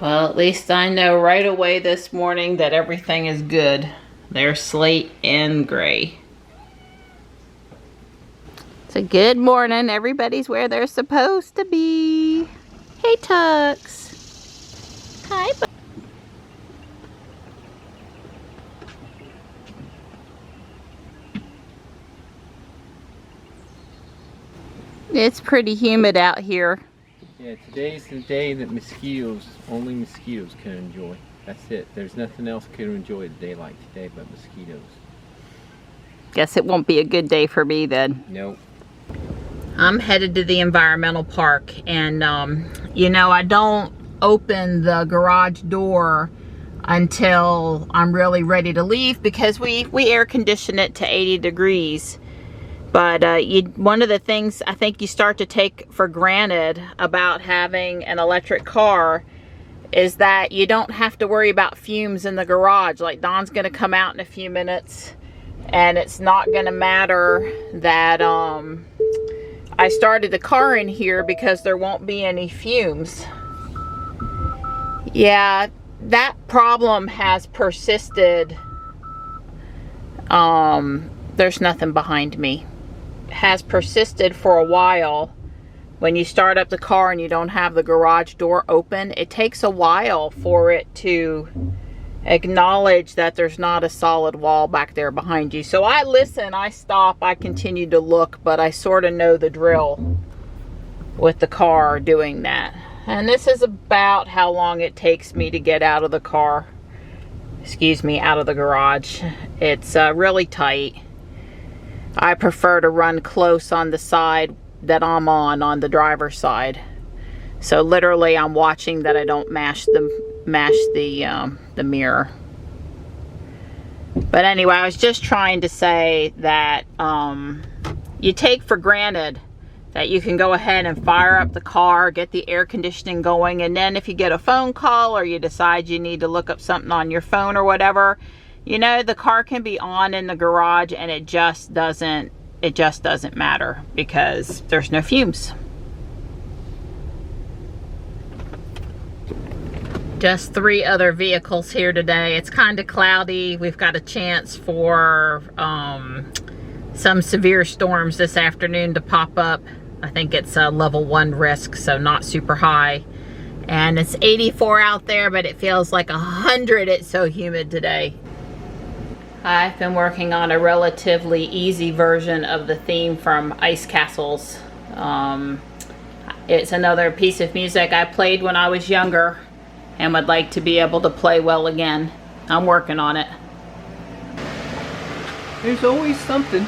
Well, at least I know right away this morning that everything is good. They're slate and gray. It's a good morning. Everybody's where they're supposed to be. Hey, Tux. Hi. It's pretty humid out here. Yeah, today's the day that only mosquitoes can enjoy. That's it. There's nothing else can enjoy a day like today but mosquitoes. Guess it won't be a good day for me then. Nope. I'm headed to the environmental park, and you know, I don't open the garage door until I'm really ready to leave because we air condition it to 80 degrees. But one of the things I think you start to take for granted about having an electric car is that you don't have to worry about fumes in the garage. Like, Don's gonna come out in a few minutes, and it's not gonna matter that I started the car in here because there won't be any fumes. Yeah, that problem has persisted. There's nothing behind me. Has persisted for a while. When you start up the car and you don't have the garage door open, it takes a while for it to acknowledge that there's not a solid wall back there behind you. So I listen, I stop, I continue to look, but I sort of know the drill with the car doing that. And this is about how long it takes me to get out of the car. Excuse me, out of the garage. It's really tight. I prefer to run close on the side that I'm on the driver's side. So literally I'm watching that I don't mash the mirror. But anyway, I was just trying to say that you take for granted that you can go ahead and fire up the car, get the air conditioning going, and then if you get a phone call or you decide you need to look up something on your phone or whatever, you know, the car can be on in the garage and it just doesn't matter because there's no fumes. Just 3 other vehicles here today. It's kind of cloudy. We've got a chance for some severe storms this afternoon to pop up. I think it's a level 1 risk, so not super high. And it's 84 out there, but it feels like 100. It's so humid today. I've been working on a relatively easy version of the theme from Ice Castles. It's another piece of music I played when I was younger and would like to be able to play well again. I'm working on it. There's always something.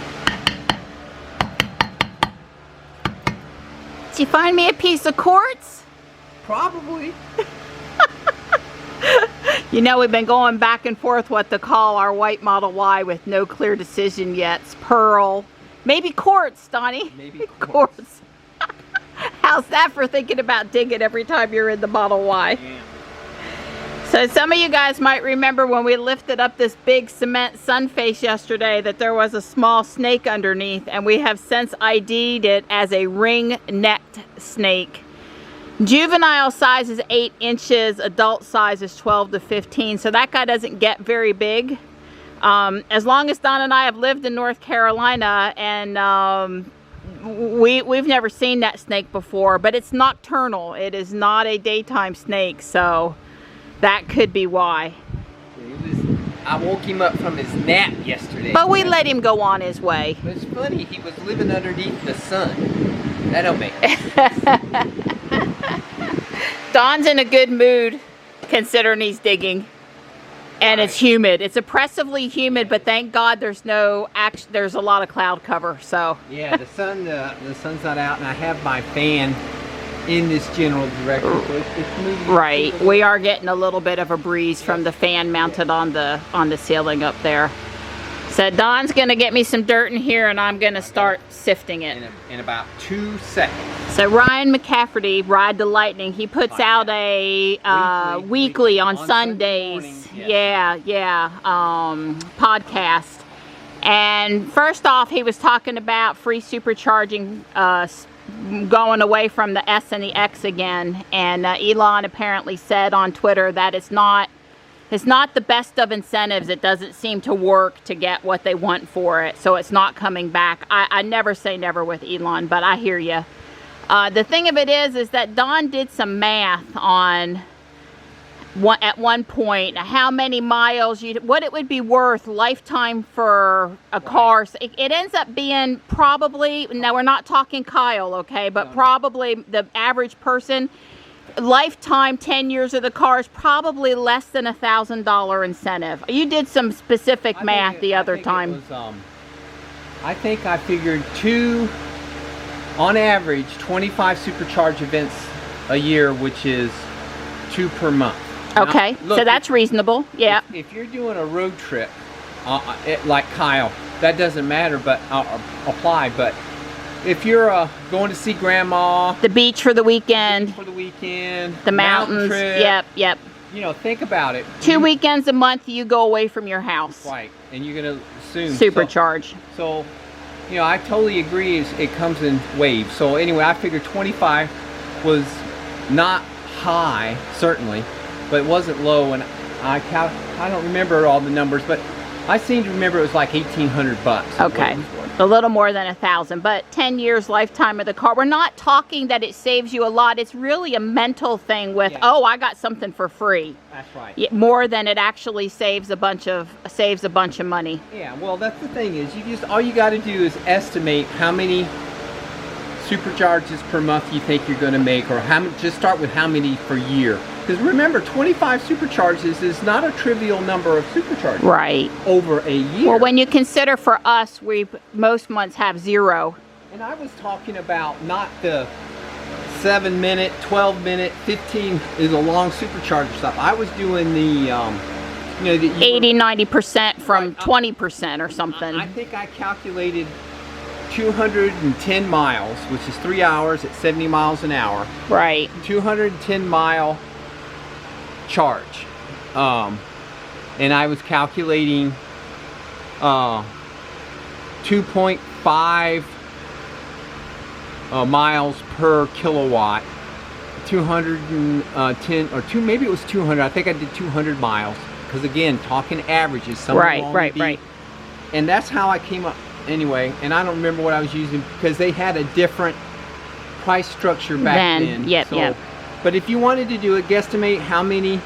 Did you find me a piece of quartz? Probably. You know, we've been going back and forth what to call our white Model Y with no clear decision yet. It's pearl. Maybe quartz, Donnie. Maybe quartz. How's that for thinking about digging every time you're in the Model Y? Yeah. So some of you guys might remember when we lifted up this big cement sun face yesterday that there was a small snake underneath, and we have since ID'd it as a ring-necked snake. Juvenile size is 8 inches, adult size is 12 to 15, so that guy doesn't get very big. As long as Don and I have lived in North Carolina, and we've never seen that snake before, but it's nocturnal. It is not a daytime snake, so that could be why. I woke him up from his nap yesterday. But we let him go on his way. It's funny, he was living underneath the sun. That don't make sense. Don's in a good mood considering he's digging. And it's humid. It's oppressively humid, but thank God there's no there's a lot of cloud cover, so. Yeah, the sun's not out, and I have my fan in this general direction, so it's moving. Right. We are getting a little bit of a breeze from the fan mounted on the ceiling up there. So Don's gonna get me some dirt in here, and I'm gonna start sifting it. In about 2 seconds. So Ryan McCafferty, Ride the Lightning, he puts out a weekly on Sundays, podcast. And first off, he was talking about free supercharging going away from the S and the X again, and Elon apparently said on Twitter that it's not the best of incentives. It doesn't seem to work to get what they want for it, so it's not coming back. I never say never with Elon, but I hear you. The thing of it is that Don did some math on at one point how many miles what it would be worth lifetime for a car. So it ends up being probably, now we're not talking Kyle, okay, but probably the average person lifetime 10 years of the car is probably less than $1,000 incentive. You did some specific math the other time. I think I figured on average 25 supercharge events a year, which is 2 per month. Okay, now, look, so that's reasonable. Yeah. If you're doing a road trip, like Kyle, that doesn't matter, but apply. But if you're going to see grandma, the beach for the weekend, the mountains, trip, yep. You know, think about it. 2 weekends a month you go away from your house. Right, and you're gonna soon supercharge. So you know, I totally agree. It comes in waves. So anyway, I figured 25 was not high, certainly, but it wasn't low, and I don't remember all the numbers, but I seem to remember it was like $1,800. Okay, a little more than 1,000, but 10 years lifetime of the car. We're not talking that it saves you a lot. It's really a mental thing with, oh, I got something for free. That's right. More than it actually saves a bunch of money. Yeah, well, that's the thing is all you got to do is estimate how many supercharges per month you think you're going to make, or just start with how many per year. Because remember, 25 supercharges is not a trivial number of supercharges. Right. Over a year. Well, when you consider for us, most months have 0. And I was talking about not the 7-minute, 12-minute, 15 is a long supercharger stuff. I was doing the, you know, the 80-90% from 20% or something. I think I calculated 210 miles, which is 3 hours at 70 miles an hour. Right. 210 mile charge, and I was calculating 2.5 miles per kilowatt, 210 or maybe it was 200. I think I did 200 miles, because again, talking averages. Right. And that's how I came up anyway. And I don't remember what I was using, because they had a different price structure back then. Yep. But if you wanted to do it, guesstimate how many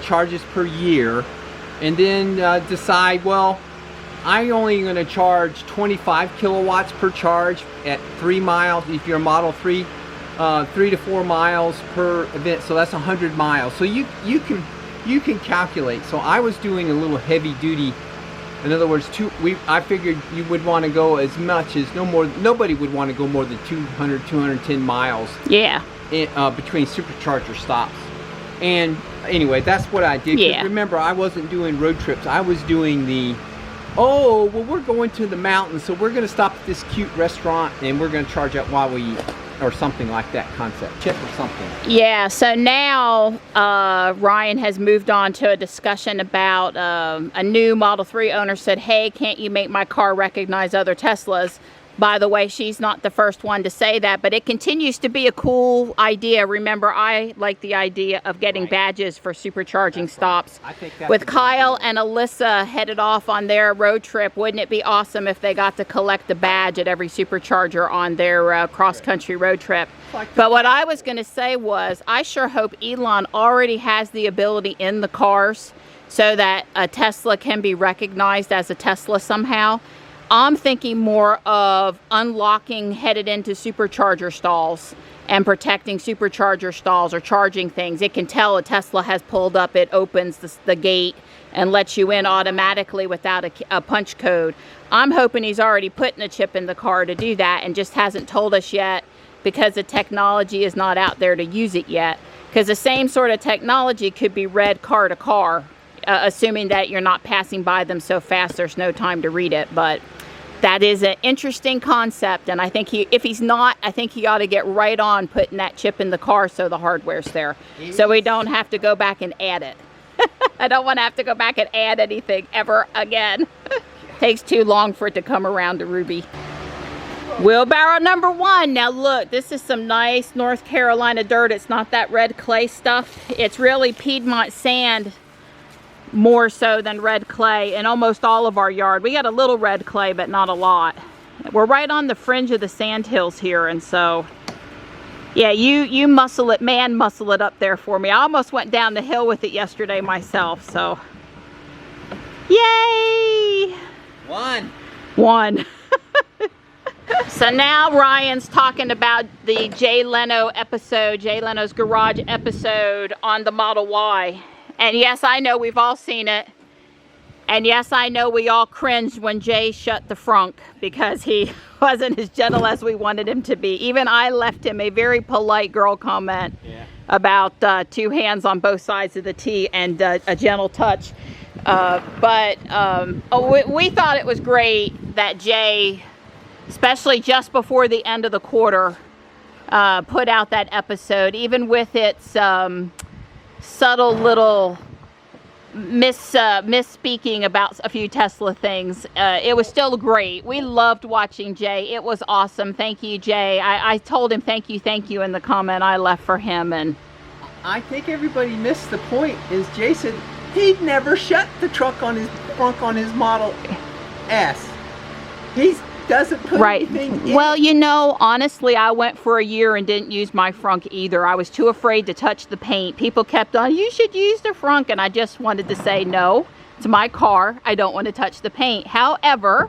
charges per year, and then decide, well, I'm only going to charge 25 kilowatts per charge at 3 miles. If you're a Model 3, 3 to 4 miles per event, so that's 100 miles. So you can calculate. So I was doing a little heavy duty. In other words, I figured you would want to go as much as nobody would want to go more than 200, 210 miles. Yeah. Between supercharger stops. And anyway, that's what I did. Yeah. Remember, I wasn't doing road trips. I was doing well, we're going to the mountains, so we're going to stop at this cute restaurant and we're going to charge up while we eat, or something like that concept. Chip or something. Yeah, so now Ryan has moved on to a discussion about a new Model 3 owner said, hey, can't you make my car recognize other Teslas? By the way, she's not the first one to say that, but it continues to be a cool idea. Remember, I like the idea of getting badges for supercharging stops. I think that's with Kyle and Alyssa headed off on their road trip, wouldn't it be awesome if they got to collect a badge at every supercharger on their cross-country road trip? But what I was going to say was, I sure hope Elon already has the ability in the cars so that a Tesla can be recognized as a Tesla somehow. I'm thinking more of unlocking headed into supercharger stalls and protecting supercharger stalls or charging things. It can tell a Tesla has pulled up, it opens the gate and lets you in automatically without a punch code. I'm hoping he's already putting a chip in the car to do that and just hasn't told us yet, because the technology is not out there to use it yet. Because the same sort of technology could be read car to car, assuming that you're not passing by them so fast there's no time to read it. But that is an interesting concept, and I think if he's not, I think he ought to get right on putting that chip in the car so the hardware's there, so we don't have to go back and add it. I don't want to have to go back and add anything ever again. Takes too long for it to come around to Ruby. Wheelbarrow number 1. Now look, this is some nice North Carolina dirt. It's not that red clay stuff. It's really Piedmont sand more so than red clay in almost all of our yard. We got a little red clay, but not a lot. We're right on the fringe of the sand hills here, and so yeah, you muscle it, man muscle it up there for me. I almost went down the hill with it yesterday myself, so yay! One. So now Ryan's talking about the Jay Leno episode, Jay Leno's garage episode on the Model Y. And yes, I know we've all seen it. And yes, I know we all cringed when Jay shut the frunk because he wasn't as gentle as we wanted him to be. Even I left him a very polite girl comment about 2 hands on both sides of the T and a gentle touch. We thought it was great that Jay, especially just before the end of the quarter, put out that episode, even with its subtle little misspeaking about a few Tesla things. It was still great. We loved watching Jay. It was awesome. Thank you, Jay. I told him thank you in the comment I left for him. And I think everybody missed the point. Is Jay said he'd never shut the trunk on his Model S. He doesn't put anything in. Well, you know, honestly, I went for a year and didn't use my frunk either. I was too afraid to touch the paint. People kept on, you should use the frunk, and I just wanted to say, no, it's my car. I don't want to touch the paint. However,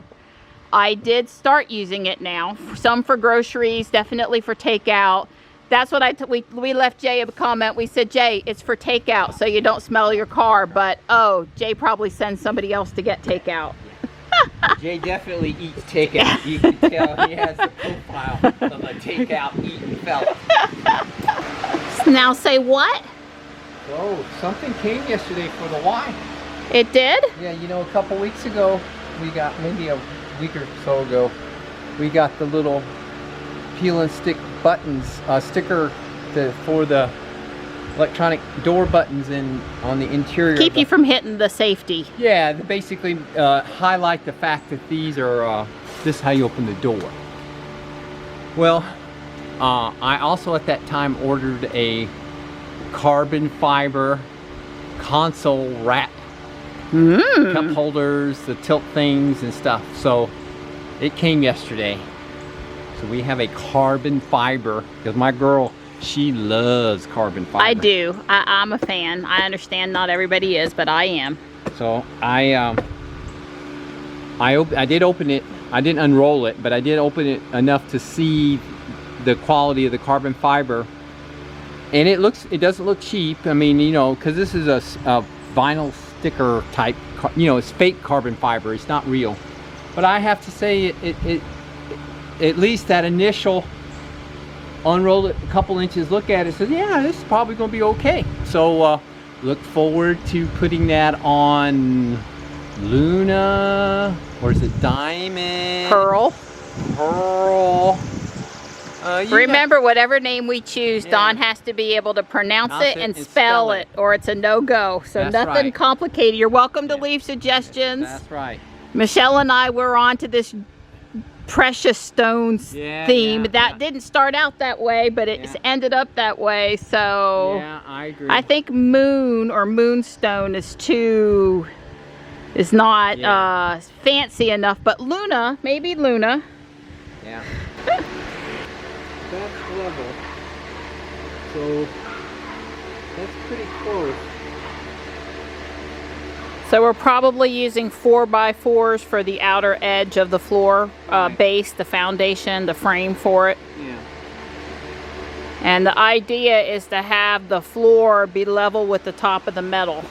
I did start using it now. Some for groceries, definitely for takeout. That's what we left Jay a comment. We said, Jay, it's for takeout, so you don't smell your car. But, oh, Jay probably sends somebody else to get takeout. Jay definitely eats takeout. You can tell he has the profile of a takeout eating fella. Now say what? Oh, something came yesterday for the Y. It did? Yeah, you know, a couple weeks ago, we got, maybe a week or so ago, we got the little peel and stick buttons, sticker for the electronic door buttons on the interior. Keep you from hitting the safety. Yeah, they basically highlight the fact that these are, this is how you open the door. Well, I also at that time ordered a carbon fiber console wrap. Cup holders, the tilt things and stuff. So it came yesterday. So we have a carbon fiber, because my girl, she loves carbon fiber. I do. I'm a fan. I understand not everybody is, but I am. So I did open it. I didn't unroll it, but I did open it enough to see the quality of the carbon fiber. And it doesn't look cheap. I mean, you know, because this is a vinyl sticker type, you know, it's fake carbon fiber. It's not real. But I have to say, it at least that initial unroll it a couple inches, look at it, says, yeah, this is probably going to be okay. So look forward to putting that on Luna, or is it Diamond? Pearl. Remember, got, whatever name we choose, yeah, Don has to be able to pronounce it and spell it, or it's a no-go. So that's nothing right. Complicated. You're welcome to leave suggestions. That's right. Michelle and I were on to this precious stones theme. That didn't start out that way, but it's ended up that way. So yeah, I agree. I think moon or moonstone is not fancy enough, but Luna, maybe Luna. Yeah. That's level. So that's pretty close. So we're probably using 4x4s for the outer edge of the floor base, the foundation, the frame for it. Yeah. And the idea is to have the floor be level with the top of the metal.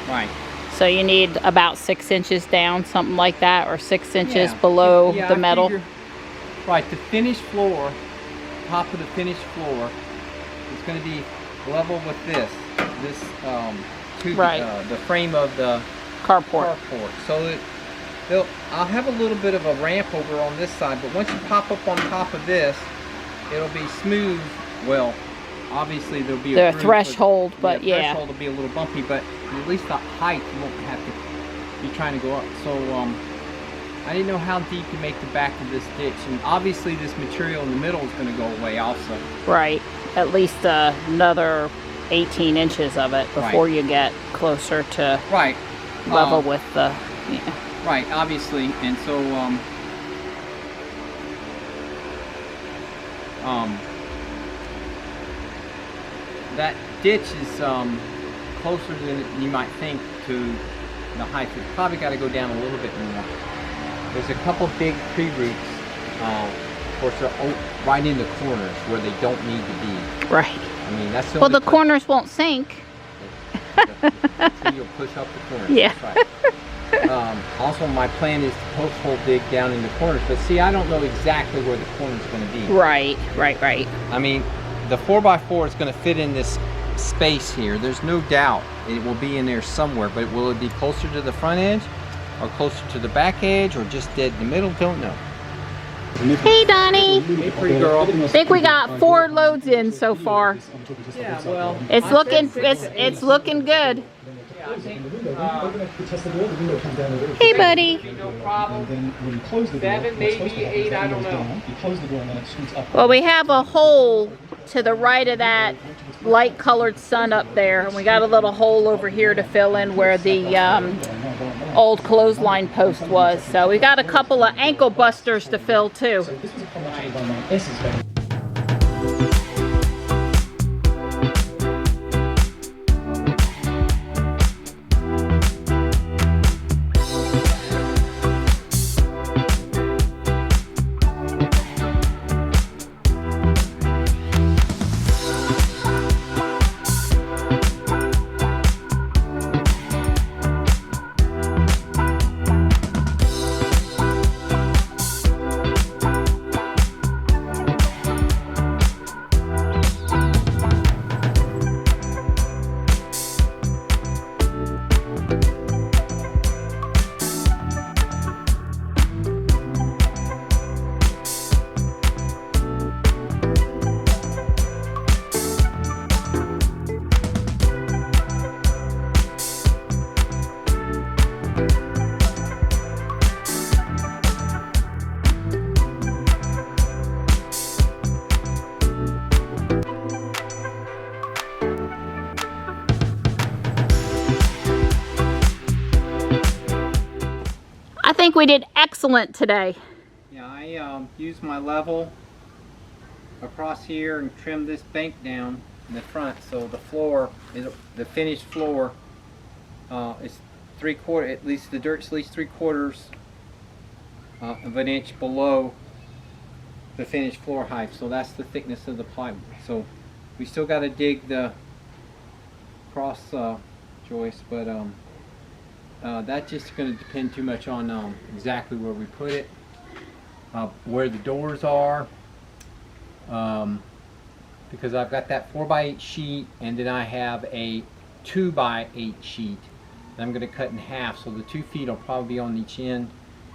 Right. So you need about 6 inches down, something like that, or 6 inches below the metal. Right, the finished floor, top of the finished floor, is going to be level with this the frame of the carport. So I'll have a little bit of a ramp over on this side, but once you pop up on top of this, it'll be smooth. Well, obviously there'll be a threshold, but the threshold will be a little bumpy, but at least the height you won't have to be trying to go up. So I didn't know how deep to make the back of this ditch, and obviously this material in the middle is going to go away also. Right. At least another 18 inches of it before you get closer to level with the... Yeah. Right, obviously, and so that ditch is closer than you might think to the height. It's probably got to go down a little bit more. There's a couple big tree roots, of course, they're right in the corners where they don't need to be. Right. I mean, that's the well, the corners won't sink. So you'll push up the corners. Yeah. That's right. Also, my plan is to post hole dig down in the corners, but see, I don't know exactly where the corner is going to be. Right. I mean, the 4x4 is going to fit in this space here. There's no doubt it will be in there somewhere, but will it be closer to the front edge or closer to the back edge or just dead in the middle? Don't know. Hey, Donnie. Hey, pretty girl. I think we got 4 loads in so far. Yeah, well, it's looking good. Yeah, I think, hey, buddy. No problem. 7, maybe 8, I don't know. Well, we have a hole to the right of that light colored sun up there, and we got a little hole over here to fill in where the old clothesline post was. So we got a couple of ankle busters to fill too. I think we did excellent today. Yeah, I used my level across here and trimmed this bank down in the front, so the floor is the finished floor is 3/4, at least the dirt's at least 3/4 of an inch below the finished floor height. So that's the thickness of the plywood. So we still got to dig the cross joist, but that's just going to depend too much on exactly where we put it, where the doors are, because I've got that 4x8 sheet, and then I have a 2x8 sheet that I'm going to cut in half, so the 2 feet will probably be on each end,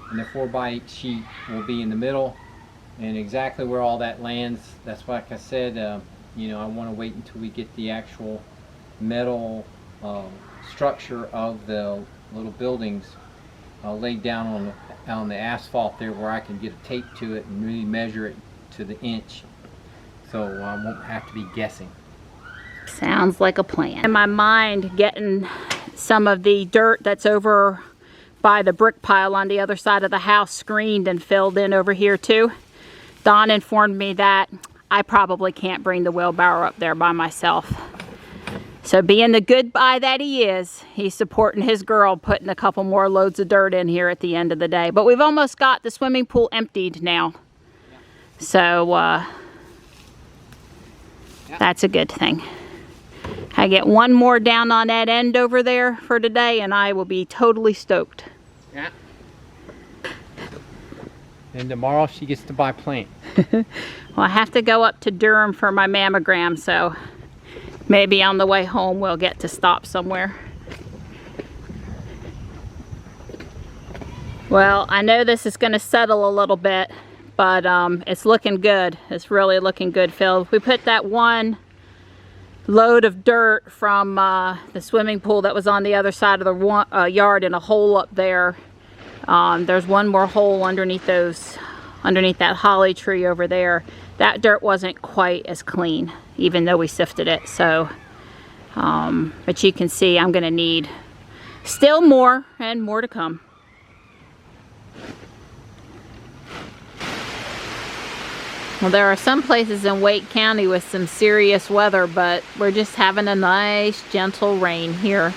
and the 4x8 sheet will be in the middle. And exactly where all that lands, that's like I said, you know, I want to wait until we get the actual metal structure of the little buildings laid down on the asphalt there, where I can get a tape to it and really measure it to the inch, so I won't have to be guessing. Sounds like a plan. In my mind, getting some of the dirt that's over by the brick pile on the other side of the house screened and filled in over here too. Don informed me that I probably can't bring the wheelbarrow up there by myself. So being the good guy that he is, he's supporting his girl, putting a couple more loads of dirt in here at the end of the day. But we've almost got the swimming pool emptied now. So that's a good thing. I get one more down on that end over there for today, and I will be totally stoked. Yeah. And tomorrow she gets to buy plant. Well, I have to go up to Durham for my mammogram, so maybe on the way home we'll get to stop somewhere. Well, I know this is going to settle a little bit, but it's looking good. It's really looking good, Phil. We put that one load of dirt from the swimming pool that was on the other side of the yard in a hole up there There's one more hole underneath that holly tree over there. That dirt wasn't quite as clean, even though we sifted it. So, but you can see I'm gonna need still more and more to come. Well, there are some places in Wake County with some serious weather, but we're just having a nice gentle rain here.